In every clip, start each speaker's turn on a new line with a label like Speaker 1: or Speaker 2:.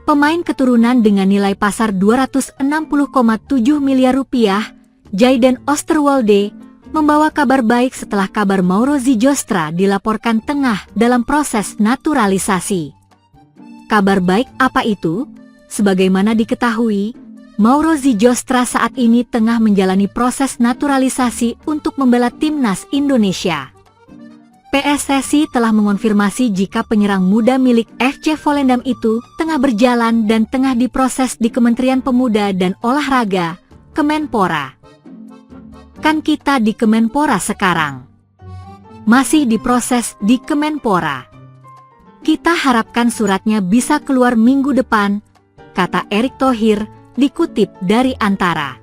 Speaker 1: Pemain keturunan dengan nilai pasar 260,7 miliar rupiah, Jayden Oosterwolde, membawa kabar baik setelah kabar Mauro Zijostra dilaporkan tengah dalam proses naturalisasi. Kabar baik apa itu? Sebagaimana diketahui, Mauro Zijostra saat ini tengah menjalani proses naturalisasi untuk membela timnas Indonesia. PSSI telah mengonfirmasi jika penyerang muda milik FC Volendam itu tengah berjalan dan tengah diproses di Kementerian Pemuda dan Olahraga, Kemenpora. Kan kita di Kemenpora sekarang. Masih diproses di Kemenpora. Kita harapkan suratnya bisa keluar minggu depan, kata Erick Thohir, dikutip dari Antara.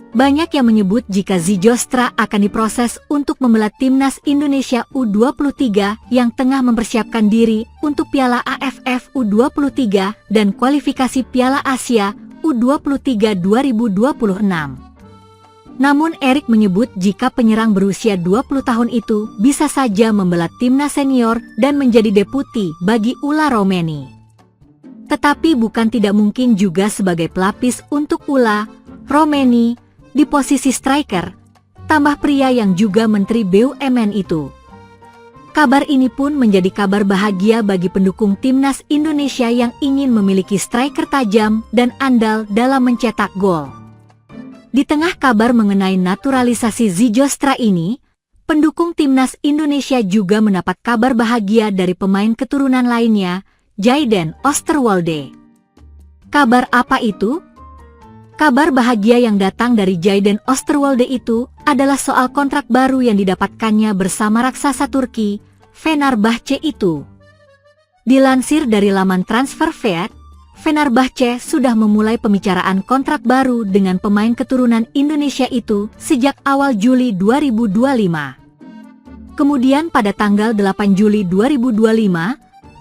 Speaker 1: Banyak yang menyebut jika Zijostra akan diproses untuk membela timnas Indonesia U23 yang tengah mempersiapkan diri untuk Piala AFF U23 dan kualifikasi Piala Asia U23 2026. Namun Erick menyebut jika penyerang berusia 20 tahun itu bisa saja membela timnas senior dan menjadi deputi bagi Ula Romeni. Tetapi bukan tidak mungkin juga sebagai pelapis untuk Ula Romeni di posisi striker, tambah pria yang juga Menteri BUMN itu. Kabar ini pun menjadi kabar bahagia bagi pendukung timnas Indonesia yang ingin memiliki striker tajam dan andal dalam mencetak gol. Di tengah kabar mengenai naturalisasi Zijostra ini, pendukung timnas Indonesia juga mendapat kabar bahagia dari pemain keturunan lainnya, Jayden Oosterwolde. Kabar apa itu? Kabar bahagia yang datang dari Jayden Oosterwolde itu adalah soal kontrak baru yang didapatkannya bersama raksasa Turki, Fenerbahce itu. Dilansir dari laman Transferfeed, Fenerbahce sudah memulai pembicaraan kontrak baru dengan pemain keturunan Indonesia itu sejak awal Juli 2025. Kemudian pada tanggal 8 Juli 2025,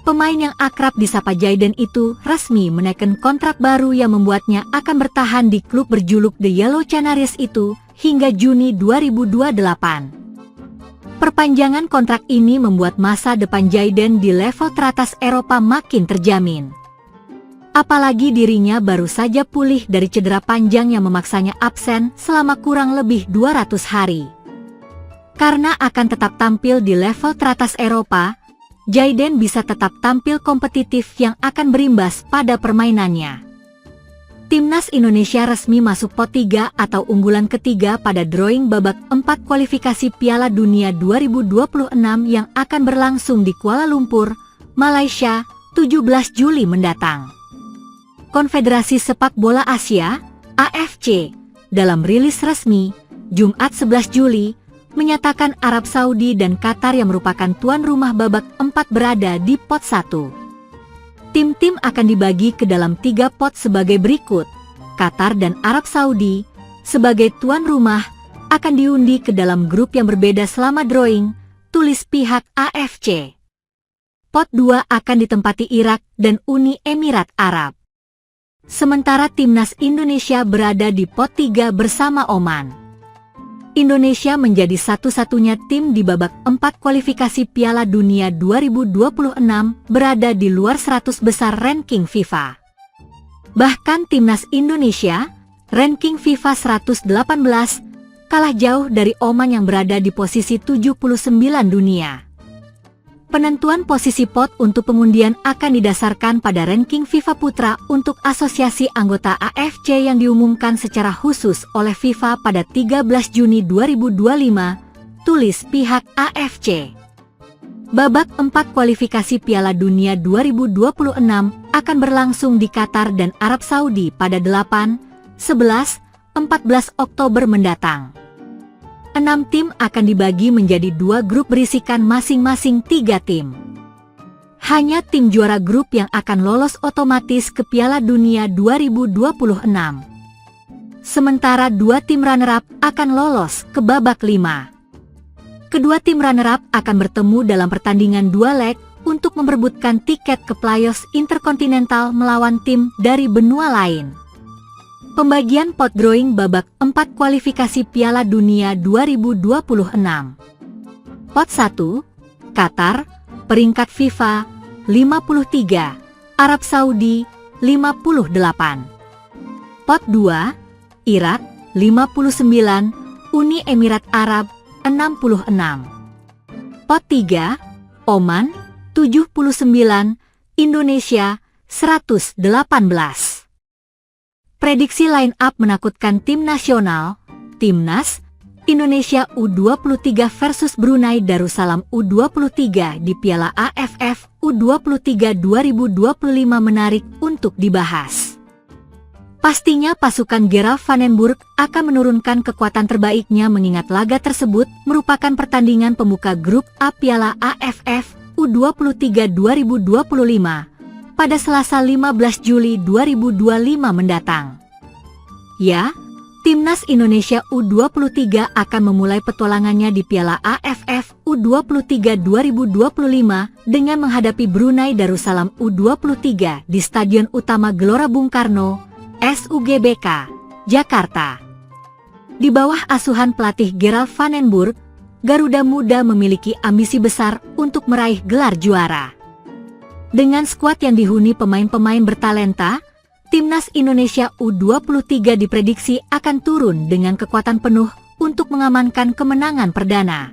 Speaker 1: pemain yang akrab disapa Jayden itu resmi menaikkan kontrak baru yang membuatnya akan bertahan di klub berjuluk The Yellow Canaries itu hingga Juni 2028. Perpanjangan kontrak ini membuat masa depan Jayden di level teratas Eropa makin terjamin. Apalagi dirinya baru saja pulih dari cedera panjang yang memaksanya absen selama kurang lebih 200 hari. Karena akan tetap tampil di level teratas Eropa, Jayden bisa tetap tampil kompetitif yang akan berimbas pada permainannya. Timnas Indonesia resmi masuk pot 3 atau unggulan ketiga pada drawing babak 4 kualifikasi Piala Dunia 2026 yang akan berlangsung di Kuala Lumpur, Malaysia, 17 Juli mendatang. Konfederasi Sepak Bola Asia, AFC, dalam rilis resmi, Jumat 11 Juli, menyatakan Arab Saudi dan Qatar yang merupakan tuan rumah babak 4 berada di pot 1. Tim-tim akan dibagi ke dalam 3 pot sebagai berikut. Qatar dan Arab Saudi, sebagai tuan rumah, akan diundi ke dalam grup yang berbeda selama drawing, tulis pihak AFC. Pot 2 akan ditempati Irak dan Uni Emirat Arab. Sementara timnas Indonesia berada di pot 3 bersama Oman. Indonesia menjadi satu-satunya tim di babak 4 kualifikasi Piala Dunia 2026 berada di luar 100 besar ranking FIFA. Bahkan timnas Indonesia, ranking FIFA 118, kalah jauh dari Oman yang berada di posisi 79 dunia. Penentuan posisi pot untuk pengundian akan didasarkan pada ranking FIFA Putra untuk asosiasi anggota AFC yang diumumkan secara khusus oleh FIFA pada 13 Juni 2025, tulis pihak AFC. Babak 4 kualifikasi Piala Dunia 2026 akan berlangsung di Qatar dan Arab Saudi pada 8, 11, 14 Oktober mendatang. 6 tim akan dibagi menjadi 2 grup berisikan masing-masing 3 tim. Hanya tim juara grup yang akan lolos otomatis ke Piala Dunia 2026. Sementara 2 tim runner-up akan lolos ke babak 5. Kedua tim runner-up akan bertemu dalam pertandingan 2 leg untuk memperebutkan tiket ke playoffs interkontinental melawan tim dari benua lain. Pembagian pot drawing babak 4 kualifikasi Piala Dunia 2026. Pot 1, Qatar, peringkat FIFA 53, Arab Saudi 58. Pot 2, Irak 59, Uni Emirat Arab 66. Pot 3, Oman 79, Indonesia 118. Prediksi line up menakutkan tim nasional, Timnas Indonesia U23 versus Brunei Darussalam U23 di Piala AFF U23 2025 menarik untuk dibahas. Pastinya pasukan Gerald van den Burg akan menurunkan kekuatan terbaiknya mengingat laga tersebut merupakan pertandingan pembuka grup A Piala AFF U23 2025 pada Selasa 15 Juli 2025 mendatang. Ya, Timnas Indonesia U23 akan memulai petualangannya di Piala AFF U23 2025 dengan menghadapi Brunei Darussalam U23 di Stadion Utama Gelora Bung Karno, SUGBK, Jakarta. Di bawah asuhan pelatih Gerald van den Burg, Garuda Muda memiliki ambisi besar untuk meraih gelar juara. Dengan skuad yang dihuni pemain-pemain bertalenta, Timnas Indonesia U23 diprediksi akan turun dengan kekuatan penuh untuk mengamankan kemenangan perdana.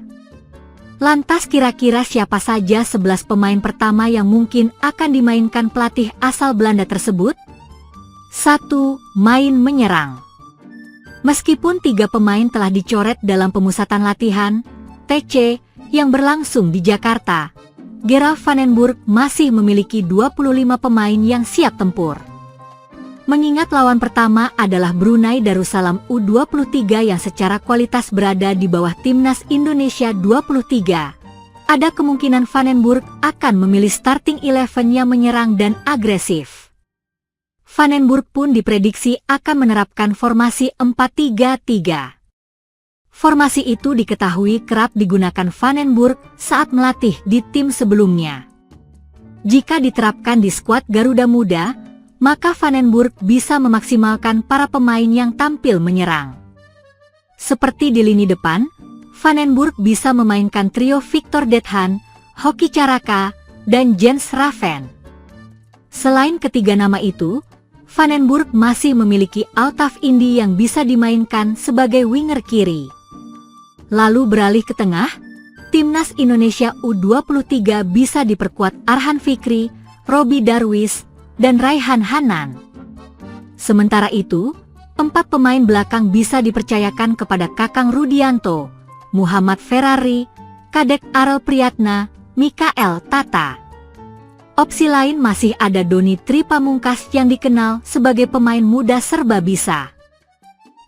Speaker 1: Lantas kira-kira siapa saja 11 pemain pertama yang mungkin akan dimainkan pelatih asal Belanda tersebut? 1. Main menyerang. Meskipun 3 pemain telah dicoret dalam pemusatan latihan TC yang berlangsung di Jakarta, Gerald van den Burg masih memiliki 25 pemain yang siap tempur. Mengingat lawan pertama adalah Brunei Darussalam U23 yang secara kualitas berada di bawah Timnas Indonesia 23, ada kemungkinan van den Burg akan memilih starting 11 yang menyerang dan agresif. Van den Burg pun diprediksi akan menerapkan formasi 4-3-3. Formasi itu diketahui kerap digunakan van den Burg saat melatih di tim sebelumnya. Jika diterapkan di skuad Garuda Muda, maka van den Burg bisa memaksimalkan para pemain yang tampil menyerang. Seperti di lini depan, van den Burg bisa memainkan trio Victor Dethan, Hoki Caraka, dan Jens Raven. Selain ketiga nama itu, van den Burg masih memiliki Altaf Indi yang bisa dimainkan sebagai winger kiri. Lalu beralih ke tengah, Timnas Indonesia U23 bisa diperkuat Arhan Fikri, Robi Darwis, dan Raihan Hanan. Sementara itu, 4 pemain belakang bisa dipercayakan kepada Kakang Rudianto, Muhammad Ferrari, Kadek Arel Priyatna, Mikael Tata. Opsi lain masih ada Doni Tri Pamungkas yang dikenal sebagai pemain muda serba bisa.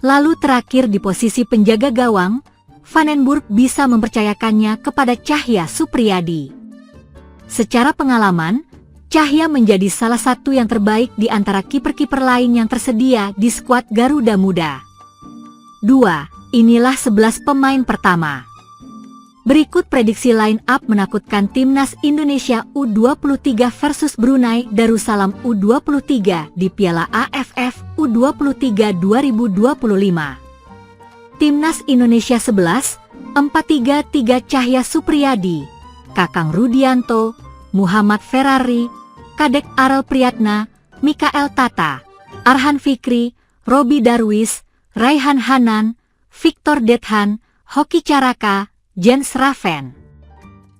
Speaker 1: Lalu terakhir di posisi penjaga gawang, van den Burg bisa mempercayakannya kepada Cahya Supriyadi. Secara pengalaman, Cahya menjadi salah satu yang terbaik di antara kiper-kiper lain yang tersedia di skuad Garuda Muda. 2. Inilah 11 pemain pertama. Berikut prediksi line up menakutkan Timnas Indonesia U23 versus Brunei Darussalam U23 di Piala AFF U23 2025. Timnas Indonesia 11, 4-3-3 Cahya Supriyadi, Kakang Rudianto, Muhammad Ferrari, Kadek Arel Priyatna, Mikael Tata, Arhan Fikri, Robi Darwis, Raihan Hanan, Victor Dethan, Hoki Caraka, Jens Raven.